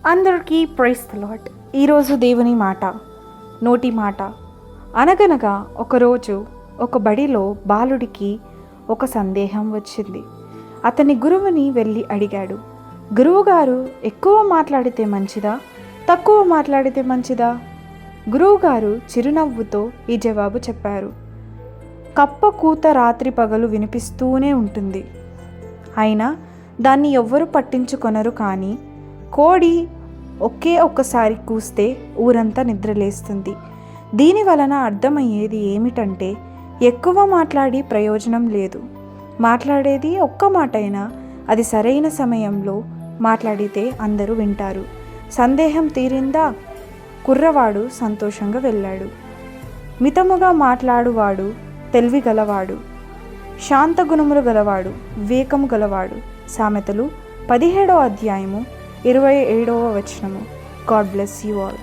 అందరికీ praise the lord. ఈరోజు దేవుని మాట, నోటి మాట. అనగనగా ఒకరోజు ఒక బడిలో బాలుడికి ఒక సందేహం వచ్చింది. అతని గురువుని వెళ్ళి అడిగాడు, గురువుగారు, ఎక్కువ మాట్లాడితే మంచిదా, తక్కువ మాట్లాడితే మంచిదా? గురువుగారు చిరునవ్వుతో ఈ జవాబు చెప్పారు, కప్ప కూత రాత్రి పగలు వినిపిస్తూనే ఉంటుంది, అయినా దాన్ని ఎవ్వరూ పట్టించుకొనరు. కానీ కోడి ఒక్కసారి కూస్తే ఊరంతా నిద్రలేస్తుంది. దీని వలన అర్థమయ్యేది ఏమిటంటే, ఎక్కువ మాట్లాడి ప్రయోజనం లేదు. మాట్లాడేది ఒక్క మాటైనా అది సరైన సమయంలో మాట్లాడితే అందరూ వింటారు. సందేహం తీరిందా? కుర్రవాడు సంతోషంగా వెళ్ళాడు. మితముగా మాట్లాడువాడు తెలివి గలవాడు, శాంత గుణములు గలవాడు, వివేకము గలవాడు. సామెతలు 17వ అధ్యాయము 27వ వచనము. God bless you all.